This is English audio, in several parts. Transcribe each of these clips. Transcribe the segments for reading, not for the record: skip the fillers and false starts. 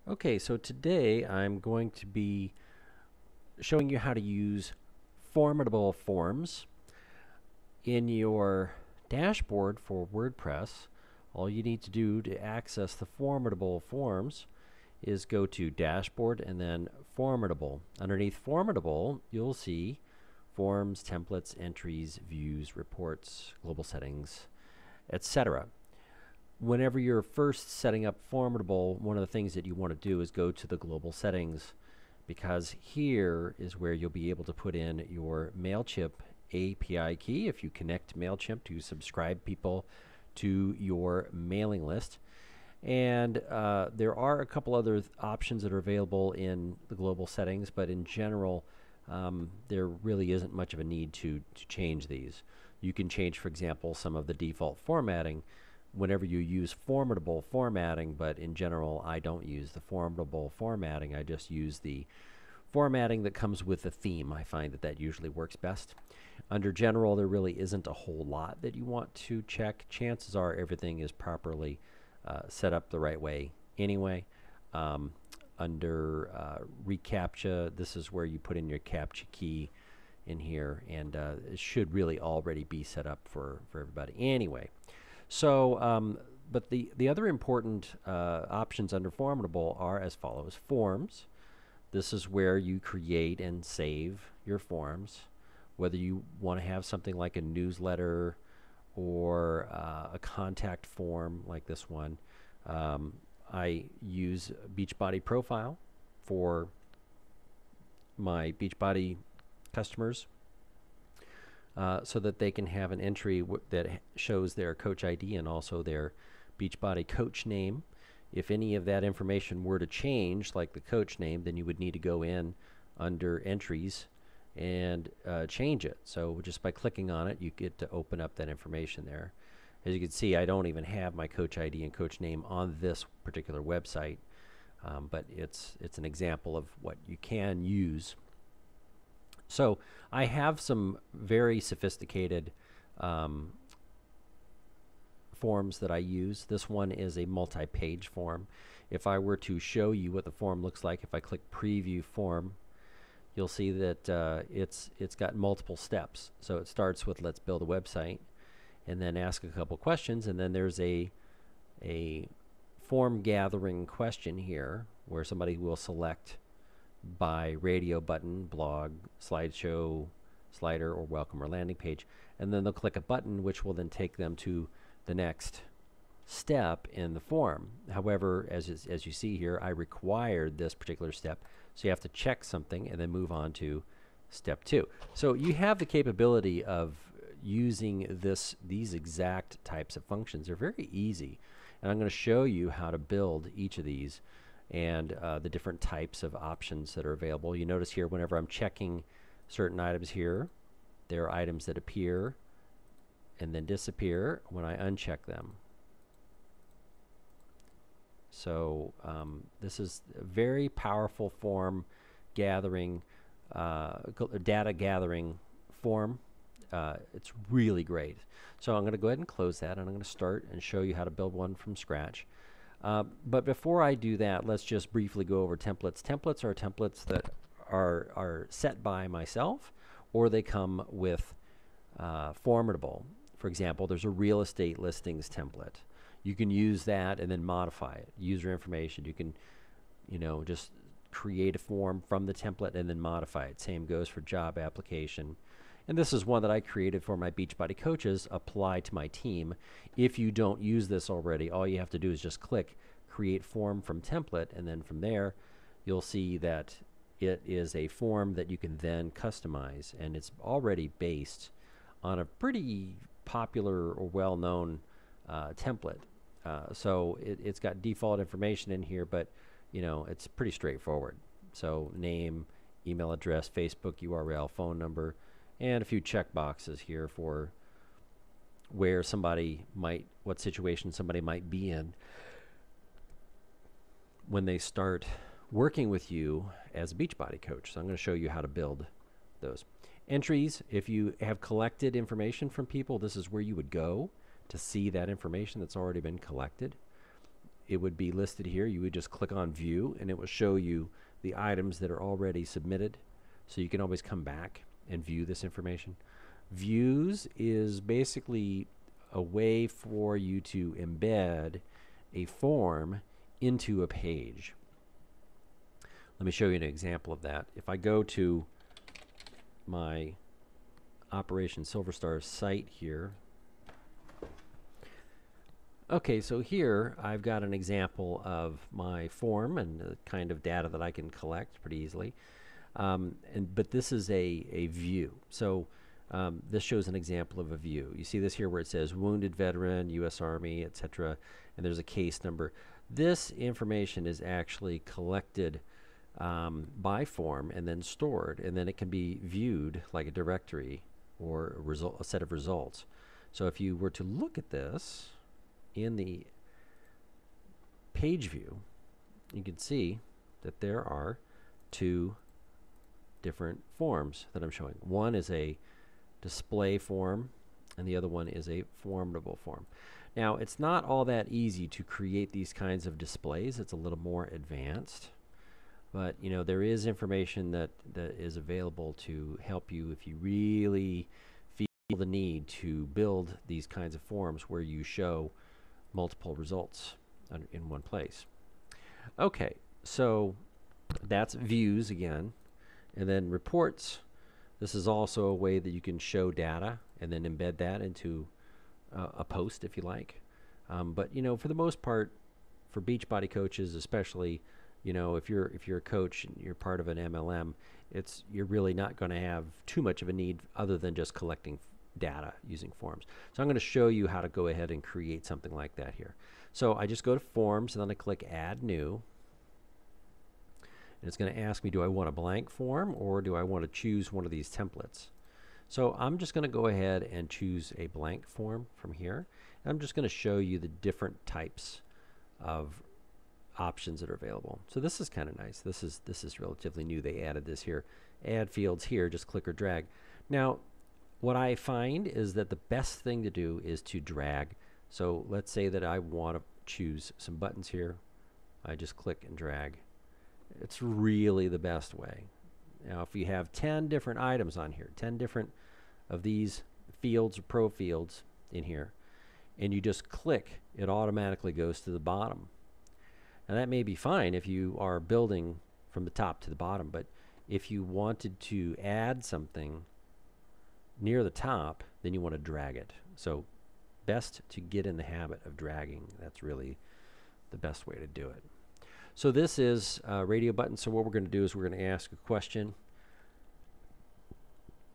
Okay, so today I'm going to be showing you how to use Formidable forms in your dashboard for WordPress. All you need to do to access the Formidable forms is go to Dashboard and then Formidable. Underneath Formidable, you'll see forms, templates, entries, views, reports, global settings, etc. Whenever you're first setting up Formidable, one of the things that you want to do is go to the global settings, because here is where you'll be able to put in your MailChimp API key if you connect MailChimp to subscribe people to your mailing list. And there are a couple other options that are available in the global settings, but in general, there really isn't much of a need to change these. You can change, for example, some of the default formatting whenever you use Formidable formatting, but in general I don't use the Formidable formatting. I just use the formatting that comes with the theme. I find that that usually works best. Under general, there really isn't a whole lot that you want to check. Chances are everything is properly set up the right way anyway. Under reCAPTCHA, this is where you put in your CAPTCHA key in here, and it should really already be set up for everybody anyway. So, but the other important options under Formidable are as follows. Forms. This is where you create and save your forms, whether you want to have something like a newsletter or a contact form like this one. I use Beachbody profile for my Beachbody customers, so that they can have an entry that shows their coach ID and also their Beachbody coach name. If any of that information were to change, like the coach name, then you would need to go in under entries and change it. So just by clicking on it, you get to open up that information there. As you can see, I don't even have my coach ID and coach name on this particular website, but it's an example of what you can use. So I have some very sophisticated forms that I use. This one is a multi-page form. If I were to show you what the form looks like, if I click Preview Form, you'll see that it's got multiple steps. So it starts with let's build a website, and then ask a couple questions, and then there's a form gathering question here where somebody will select by radio button, blog, slideshow, slider, or welcome or landing page, and then they'll click a button which will then take them to the next step in the form. However, as you see here, I required this particular step, so you have to check something and then move on to step 2. So you have the capability of using these exact types of functions. They're very easy, and I'm going to show you how to build each of these and the different types of options that are available. You notice here, whenever I'm checking certain items here, there are items that appear and then disappear when I uncheck them. So this is a very powerful form gathering, data gathering form. It's really great. So I'm going to go ahead and close that, and I'm going to start and show you how to build one from scratch. But before I do that, let's just briefly go over templates. Templates are templates that are set by myself, or they come with Formidable. For example, there's a real estate listings template. You can use that and then modify it. User information. You can, just create a form from the template and then modify it. Same goes for job application. And this is one that I created for my Beachbody coaches, apply to my team. If you don't use this already, all you have to do is just click Create Form from Template, and then from there, you'll see that it is a form that you can then customize, and it's already based on a pretty popular or well-known template. So it's got default information in here, but it's pretty straightforward. So name, email address, Facebook URL, phone number, and a few checkboxes here for where what situation somebody might be in when they start working with you as a Beachbody coach. So I'm going to show you how to build those. Entries, if you have collected information from people, this is where you would go to see that information that's already been collected. it would be listed here. You would just click on view and it will show you the items that are already submitted. So you can always come back and view this information. Views is basically a way for you to embed a form into a page. Let me show you an example of that. If I go to my Operation Silverstar site here. Okay, so here I've got an example of my form and the kind of data that I can collect pretty easily. But this is a view. So this shows an example of a view. You see this here where it says wounded veteran, U.S. Army, etc., and there's a case number. This information is actually collected by form and then stored, and then it can be viewed like a directory or a set of results. So if you were to look at this in the page view, you can see that there are two different forms that I'm showing. One is a display form and the other one is a formidable form. Now it's not all that easy to create these kinds of displays. It's a little more advanced, but you know, there is information that is available to help you if you really feel the need to build these kinds of forms where you show multiple results in one place. Okay, so that's views again. And then reports. This is also a way that you can show data and then embed that into a post if you like. But you know, for the most part, for Beachbody coaches especially, you know, if you're a coach and you're part of an MLM, you're really not going to have too much of a need other than just collecting data using forms. So I'm going to show you how to go ahead and create something like that here. So I just go to forms and then I click add new. And it's going to ask me, do I want a blank form or do I want to choose one of these templates? So I'm just going to go ahead and choose a blank form from here. And I'm just going to show you the different types of options that are available. So this is kind of nice. This is relatively new. They added this here. Add fields here, just click or drag. Now, what I find is that the best thing to do is to drag. So let's say that I want to choose some buttons here. I just click and drag. It's really the best way. Now, if you have 10 different items on here, 10 different of these fields or pro fields in here, and you just click, it automatically goes to the bottom. Now, that may be fine if you are building from the top to the bottom, but if you wanted to add something near the top, then you want to drag it. So best to get in the habit of dragging. That's really the best way to do it. So this is radio button. So what we're going to do is we're going to ask a question.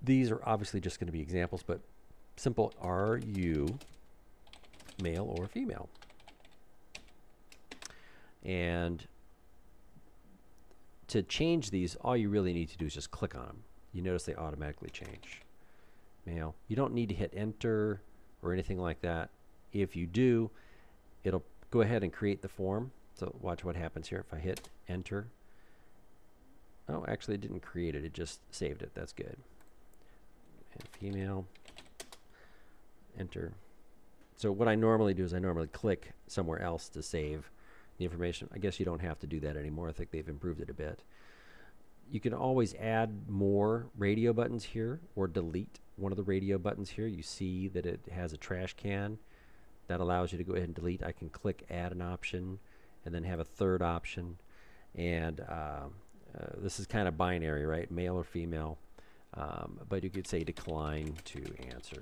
These are obviously just going to be examples, but simple, are you male or female? And to change these, all you really need to do is just click on them. You notice they automatically change. Male. You don't need to hit enter or anything like that. If you do, it'll go ahead and create the form. So watch what happens here if I hit enter. Oh, actually it didn't create it. It just saved it. That's good. And female. Enter. So what I normally do is I normally click somewhere else to save the information. I guess you don't have to do that anymore. I think they've improved it a bit. You can always add more radio buttons here or delete one of the radio buttons here. You see that it has a trash can. That allows you to go ahead and delete. I can click add an option and then have a third option. And this is kind of binary, right? Male or female. But you could say decline to answer.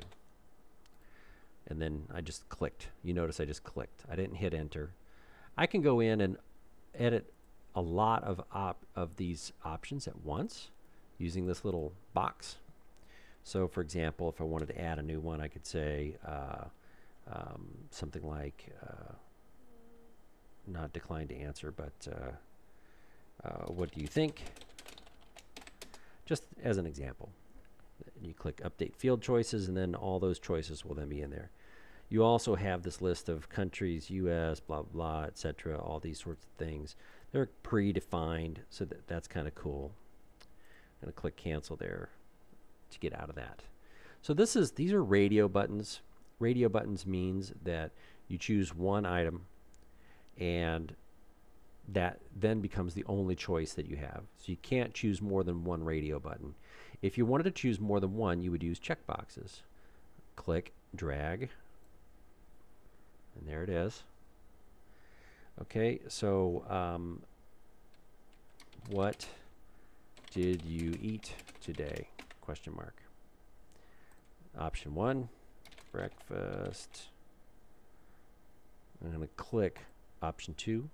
And then I just clicked. You notice I just clicked. I didn't hit enter. I can go in and edit a lot of these options at once using this little box. So for example, if I wanted to add a new one, I could say something like not decline to answer, but what do you think? Just as an example. You click update field choices and then all those choices will then be in there. You also have this list of countries, US, blah, blah, etc., all these sorts of things. They're predefined, so that's kind of cool. I'm going to click cancel there to get out of that. So these are radio buttons. Radio buttons means that you choose one item and that then becomes the only choice that you have. So you can't choose more than one radio button. If you wanted to choose more than one, you would use checkboxes. Click, drag, and there it is. Okay, so what did you eat today? Question mark. Option 1, breakfast. I'm going to click option 2,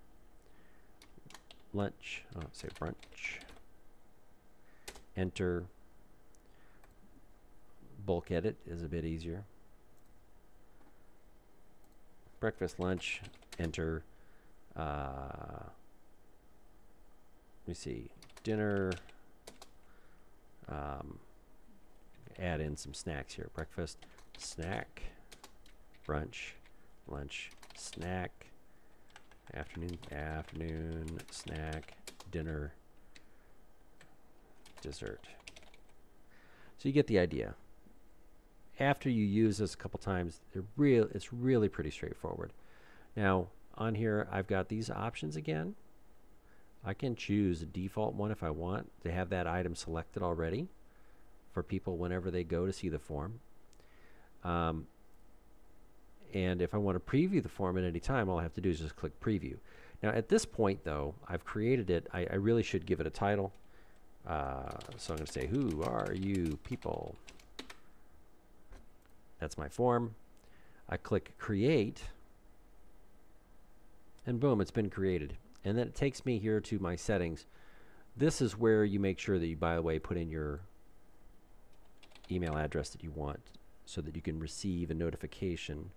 lunch. Oh, say brunch. Enter. Bulk edit is a bit easier. Breakfast, lunch, enter. Let me see. Dinner. Add in some snacks here. Breakfast, snack, brunch, lunch, snack, afternoon, snack, dinner, dessert. So you get the idea. After you use this a couple times, it's really pretty straightforward. Now, on here, I've got these options again. I can choose a default one if I want to have that item selected already for people whenever they go to see the form. And if I want to preview the form at any time, all I have to do is just click preview. Now, at this point, though, I've created it. I really should give it a title. So I'm going to say, who are you people? That's my form. I click create, and boom, it's been created. And then it takes me here to my settings. This is where you make sure that you, by the way, put in your email address that you want so that you can receive a notification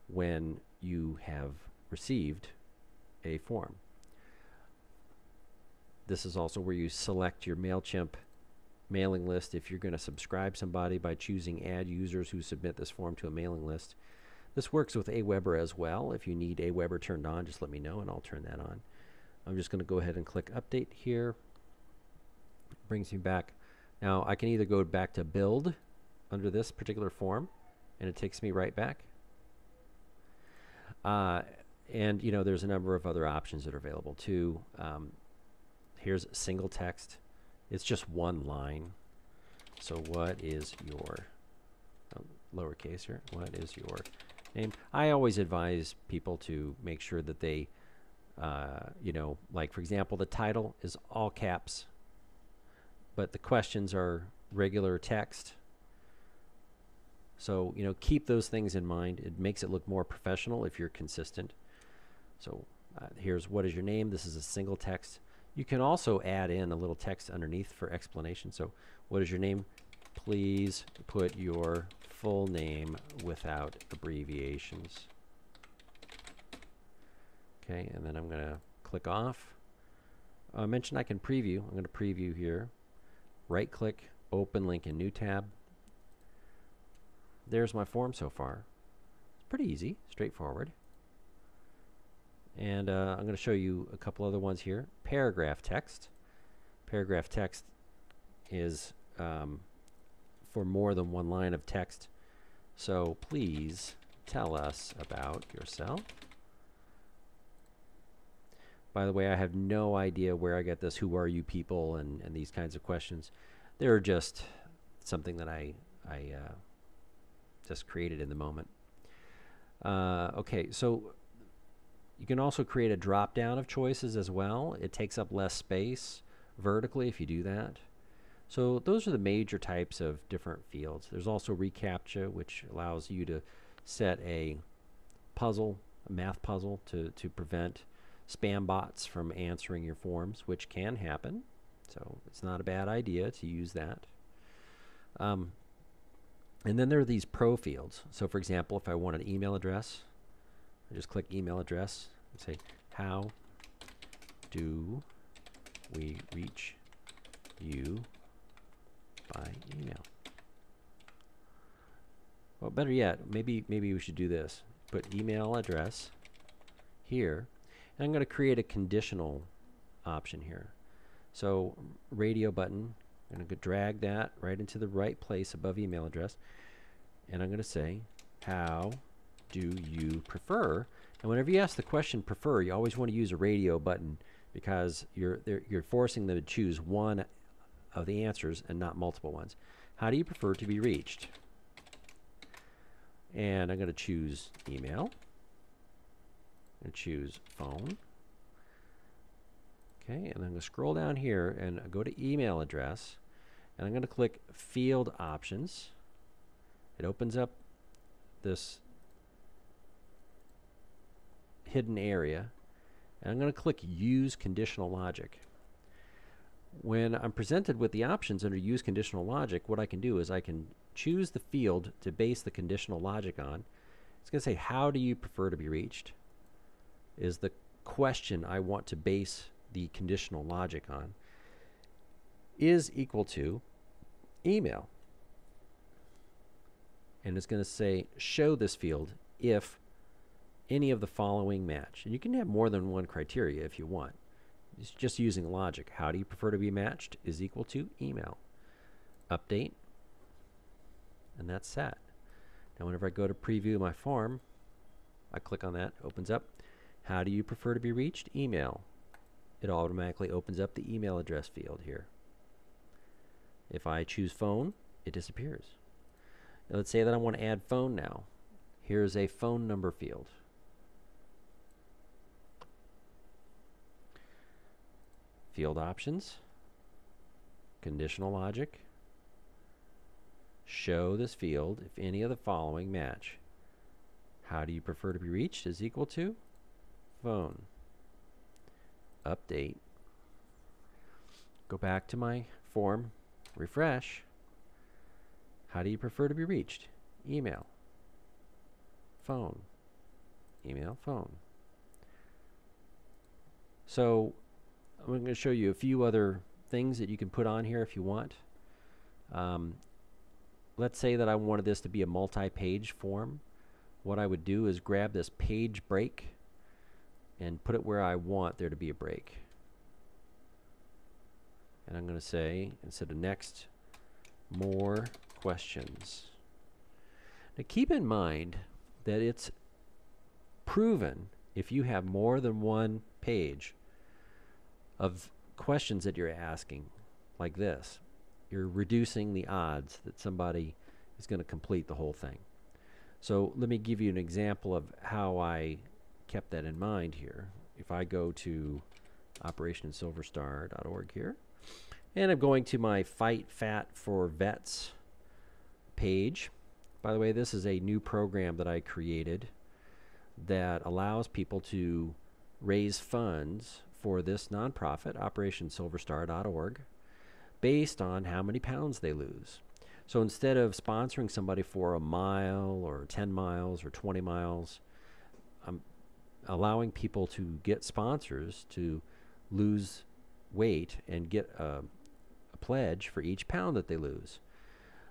when you have received a form. This is also where you select your MailChimp mailing list if you're going to subscribe somebody by choosing add users who submit this form to a mailing list. This works with Aweber as well. If you need Aweber turned on, just let me know and I'll turn that on. I'm just going to go ahead and click update here. Brings me back. Now I can either go back to build under this particular form and it takes me right back. And you know, there's a number of other options that are available too. Here's single text. It's just one line. So what is your, lowercase here, what is your name? I always advise people to make sure that they, you know, like for example, the title is all caps, but the questions are regular text. So, you know, keep those things in mind. It makes it look more professional if you're consistent. So here's what is your name? This is a single text. You can also add in a little text underneath for explanation. So what is your name? Please put your full name without abbreviations. Okay, and then I'm going to click off. I mentioned I can preview. I'm going to preview here. Right click, open link in new tab. There's my form so far. It's pretty easy, straightforward. And I'm going to show you a couple other ones here. Paragraph text. Paragraph text is for more than one line of text. So please tell us about yourself. By the way, I have no idea where I get this who are you people and these kinds of questions. They're just something that I just created in the moment. Okay, so you can also create a drop down of choices as well. It takes up less space vertically if you do that. So those are the major types of different fields. There's also reCAPTCHA, which allows you to set a puzzle, a math puzzle, to prevent spam bots from answering your forms, which can happen. So it's not a bad idea to use that. And then there are these pro fields. So for example, if I want an email address, I just click email address and say, how do we reach you by email? Well, better yet, maybe we should do this. Put email address here, and I'm going to create a conditional option here. So radio button, I'm going to drag that right into the right place above email address, and I'm going to say, how do you prefer And whenever you ask the question prefer, you always want to use a radio button because you're forcing them to choose one of the answers and not multiple ones. How do you prefer to be reached? And I'm going to choose email. I'm going to choose phone. Okay, and I'm going to scroll down here and go to email address. And I'm going to click field options. It opens up this hidden area. And I'm going to click use conditional logic. When I'm presented with the options under use conditional logic, what I can do is I can choose the field to base the conditional logic on. It's going to say, how do you prefer to be reached? Is the question I want to base the conditional logic on. Is equal to email. And it's going to say, show this field if any of the following match. And you can have more than one criteria if you want. It's just using logic. How do you prefer to be matched is equal to email. Update. And that's set. Now whenever I go to preview my form, I click on that, opens up. How do you prefer to be reached? Email. It automatically opens up the email address field here. If I choose phone, it disappears. Now let's say that I want to add phone now. Here's a phone number field. Field options, conditional logic, show this field if any of the following match. How do you prefer to be reached is equal to phone. Update. Go back to my form, refresh. How do you prefer to be reached? Email, phone, email, phone. So I'm going to show you a few other things that you can put on here if you want. Let's say that I wanted this to be a multi-page form. What I would do is grab this page break and put it where I want there to be a break. And I'm going to say, instead of next, more questions. Now keep in mind that it's proven if you have more than one page of questions that you're asking, like this, you're reducing the odds that somebody is going to complete the whole thing. So let me give you an example of how I kept that in mind here. If I go to operationsilverstar.org here, and I'm going to my Fight Fat for Vets page. By the way, this is a new program that I created that allows people to raise funds for this nonprofit, operationsilverstar.org, based on how many pounds they lose. So instead of sponsoring somebody for a mile or 10 miles or 20 miles, I'm allowing people to get sponsors to lose weight and get a pledge for each pound that they lose.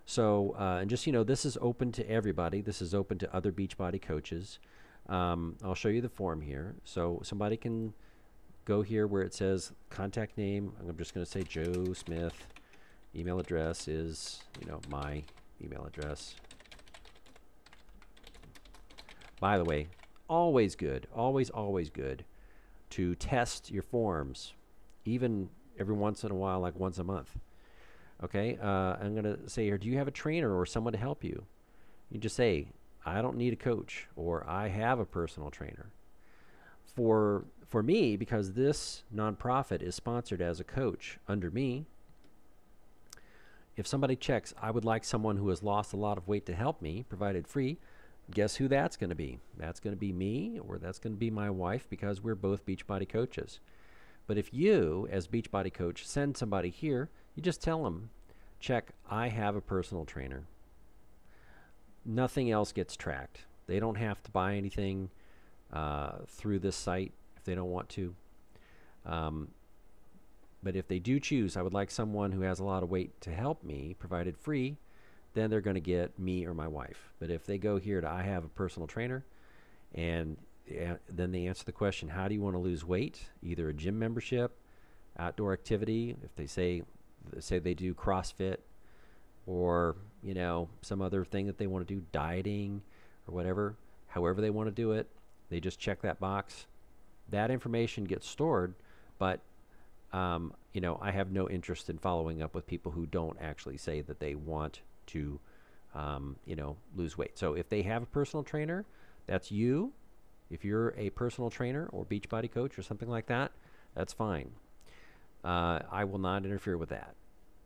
So, and just, you know, this is open to everybody. This is open to other Beachbody coaches. I'll show you the form here. So somebody can go here where it says contact name. I'm just going to say Joe Smith. Email address is, you know, my email address. By the way, always good, always good to test your forms, even every once in a while, like once a month. Okay, I'm going to say here, do you have a trainer or someone to help you? You just say, I don't need a coach, or I have a personal trainer. For me, because this nonprofit is sponsored as a coach under me, if somebody checks, I would like someone who has lost a lot of weight to help me, provided free, guess who that's going to be? That's going to be me, or that's going to be my wife, because we're both Beachbody coaches. But if you, as Beachbody coach, send somebody here, you just tell them, check, I have a personal trainer. Nothing else gets tracked. They don't have to buy anything through this site if they don't want to. But if they do choose, I would like someone who has a lot of weight to help me, provided free, then they're going to get me or my wife. But if they go here to I have a personal trainer, and then they answer the question, how do you want to lose weight? Either a gym membership, outdoor activity, if they say they do CrossFit, or, some other thing that they want to do, dieting or whatever, however they want to do it, They just check that box. That information gets stored, but you know, I have no interest in following up with people who don't actually say that they want to, you know, lose weight. So if they have a personal trainer, that's you. If you're a personal trainer or Beachbody coach or something like that, that's fine. I will not interfere with that.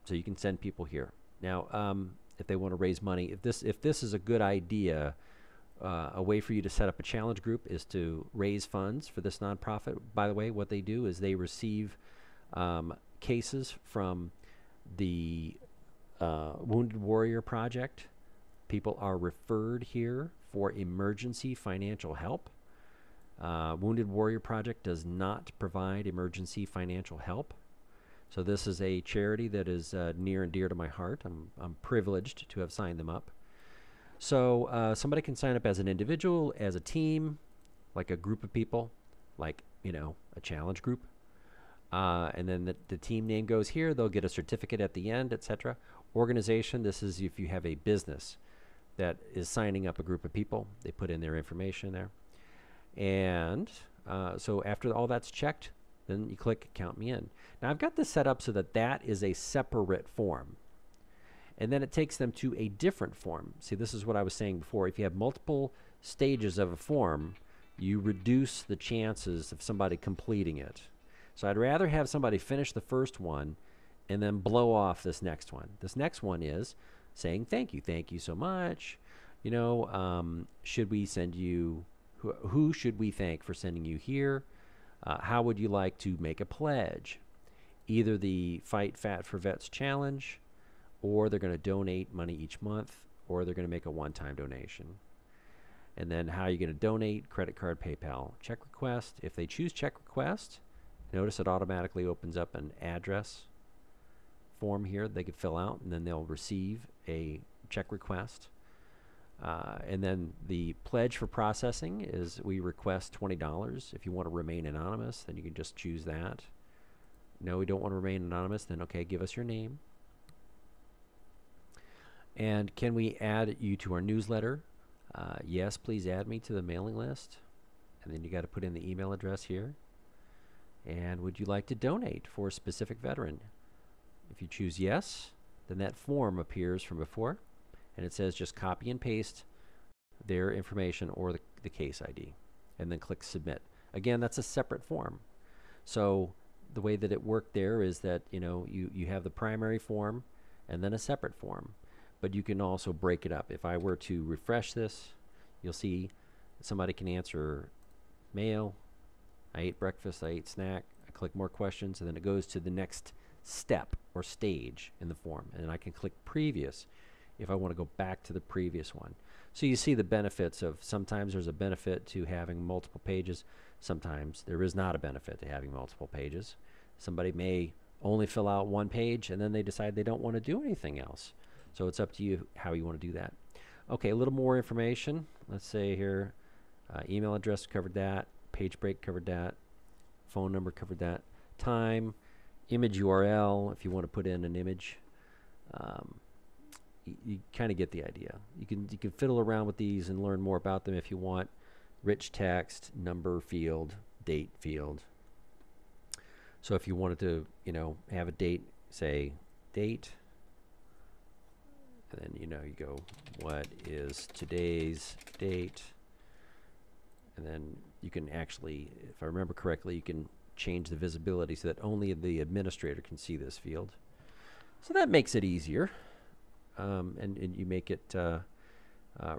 So you can send people here. Now, if they want to raise money, if this is a good idea, a way for you to set up a challenge group is to raise funds for this nonprofit. By the way, what they do is they receive cases from the Wounded Warrior Project. People are referred here for emergency financial help. Wounded Warrior Project does not provide emergency financial help. So this is a charity that is near and dear to my heart. I'm privileged to have signed them up. So somebody can sign up as an individual, as a team, like a group of people, like, you know, a challenge group. And then the team name goes here. They'll get a certificate at the end, etc. Organization, this is if you have a business that is signing up a group of people. They put in their information there. And so after all that's checked, then you click Count Me In. Now I've got this set up so that that is a separate form. And then it takes them to a different form. See, this is what I was saying before. If you have multiple stages of a form, you reduce the chances of somebody completing it. So I'd rather have somebody finish the first one and then blow off this next one. This next one is saying thank you so much. You know, should we send you, who should we thank for sending you here? How would you like to make a pledge? Either the Fight Fat for Vets Challenge, or they're going to donate money each month, or they're going to make a one-time donation. And then how are you going to donate? Credit card, PayPal, check request. If they choose check request, notice it automatically opens up an address form here they could fill out, and then they'll receive a check request. And then the pledge for processing is we request $20. If you want to remain anonymous, then you can just choose that. No, we don't want to remain anonymous, then okay, give us your name. And can we add you to our newsletter? Yes, please add me to the mailing list. And then you got to put in the email address here. And would you like to donate for a specific veteran? If you choose yes, then that form appears from before, and it says just copy and paste their information or the case ID, and then click submit. Again, that's a separate form. So the way that it worked there is that, you know, you have the primary form and then a separate form, but you can also break it up. If I were to refresh this, you'll see somebody can answer mail, I ate breakfast, I ate snack, I click more questions, and then it goes to the next step or stage in the form, and then I can click previous if I want to go back to the previous one. So you see the benefits of, sometimes there's a benefit to having multiple pages, sometimes there is not a benefit to having multiple pages. Somebody may only fill out one page and then they decide they don't want to do anything else. So it's up to you how you want to do that. Okay, a little more information. Let's say here, email address covered that, page break covered that, phone number covered that, time, image URL if you want to put in an image. You kind of get the idea. You can fiddle around with these and learn more about them if you want. Rich text, number field, date field. So if you wanted to, you know, have a date, say date, and then, you know, you go, what is today's date? And then you can actually, if I remember correctly, you can change the visibility so that only the administrator can see this field. So that makes it easier. And you make it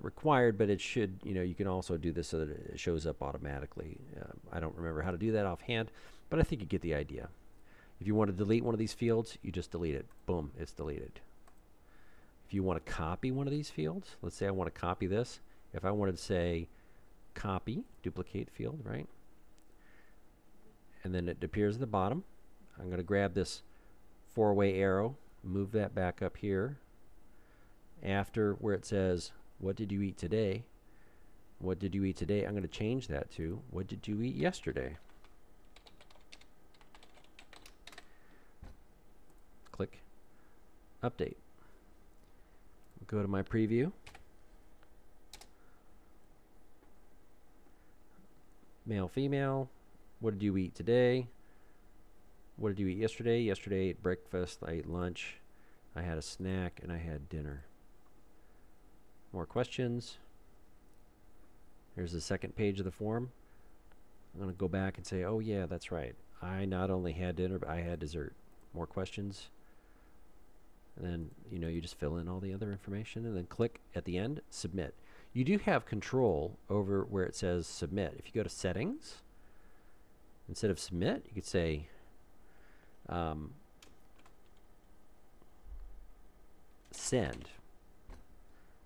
required, but it should, you know, you can also do this so that it shows up automatically. I don't remember how to do that offhand, but I think you get the idea. If you want to delete one of these fields, you just delete it. Boom, it's deleted. If you want to copy one of these fields, let's say I want to copy this. If I wanted to say copy, duplicate field, right? And then it appears at the bottom. I'm going to grab this four-way arrow, move that back up here. After where it says, what did you eat today? What did you eat today? I'm going to change that to, what did you eat yesterday? Click update. Go to my preview. Male, female. What did you eat today? What did you eat yesterday? Yesterday I ate breakfast, I ate lunch, I had a snack, and I had dinner. More questions. Here's the second page of the form. I'm going to go back and say, oh yeah, that's right. I not only had dinner, but I had dessert. More questions. And then, you just fill in all the other information and then click at the end, submit. You do have control over where it says submit. If you go to settings, instead of submit, you could say send.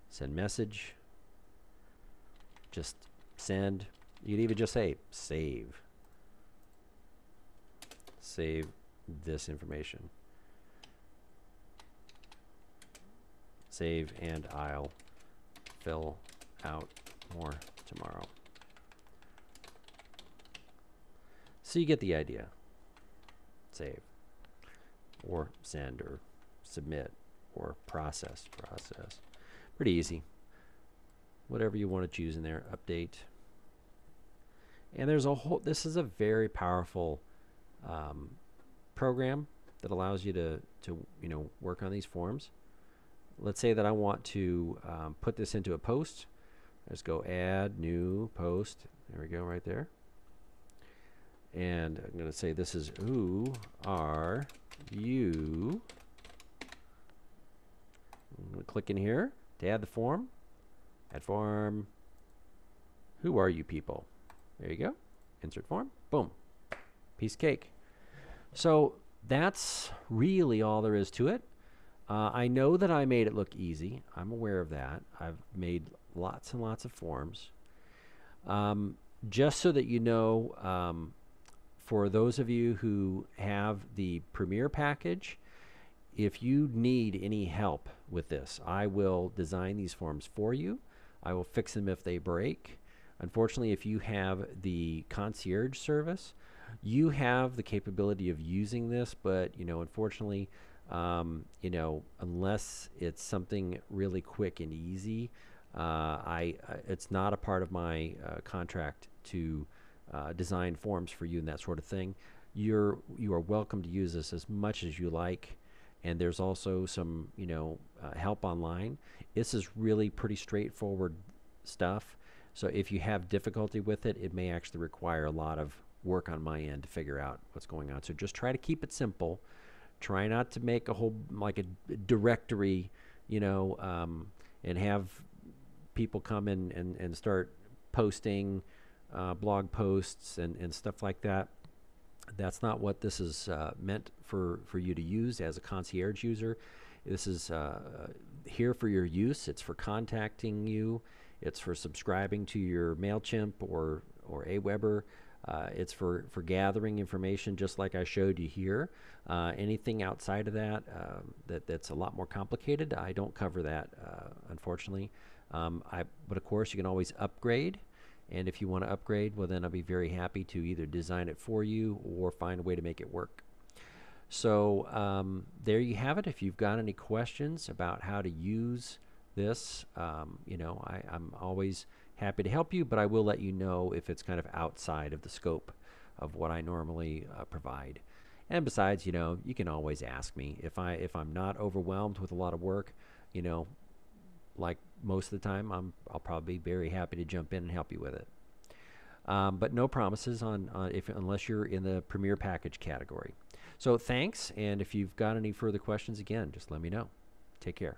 Send message. Just send. You could even just say save. Save this information. Save, and I'll fill out more tomorrow. So you get the idea. Save, or send, or submit, or process. Pretty easy. Whatever you want to choose in there. Update. And there's a whole, this is a very powerful program that allows you to work on these forms. Let's say that I want to put this into a post. Let's go add new post. There we go, right there. And I'm going to say this is who are you. I'm going to click in here to add the form. Add form. Who are you people? There you go. Insert form. Boom. Piece of cake. So that's really all there is to it. I know that I made it look easy. I'm aware of that. I've made lots and lots of forms. Just so that you know, for those of you who have the Premier package, if you need any help with this, I will design these forms for you. I will fix them if they break. Unfortunately, if you have the concierge service, you have the capability of using this, but unfortunately, unless it's something really quick and easy, it's not a part of my contract to design forms for you and that sort of thing. You are welcome to use this as much as you like, and there's also some help online. This is really pretty straightforward stuff. So if you have difficulty with it, it may actually require a lot of work on my end to figure out what's going on. So just try to keep it simple. Try not to make a whole, like a directory, and have people come in and start posting blog posts and stuff like that. That's not what this is meant for you to use as a concierge user. This is here for your use. It's for contacting you. It's for subscribing to your MailChimp or Aweber. It's for gathering information, just like I showed you here. Anything outside of that, that's a lot more complicated, I don't cover that, unfortunately. But of course, you can always upgrade. And if you want to upgrade, well, then I'll be very happy to either design it for you or find a way to make it work. So there you have it. If you've got any questions about how to use this, I'm always happy to help you, but I will let you know if it's kind of outside of the scope of what I normally provide. And besides, you can always ask me if I'm not overwhelmed with a lot of work. Like most of the time, I'll probably be very happy to jump in and help you with it. But no promises unless you're in the Premier package category. So thanks, and if you've got any further questions, again, just let me know. Take care.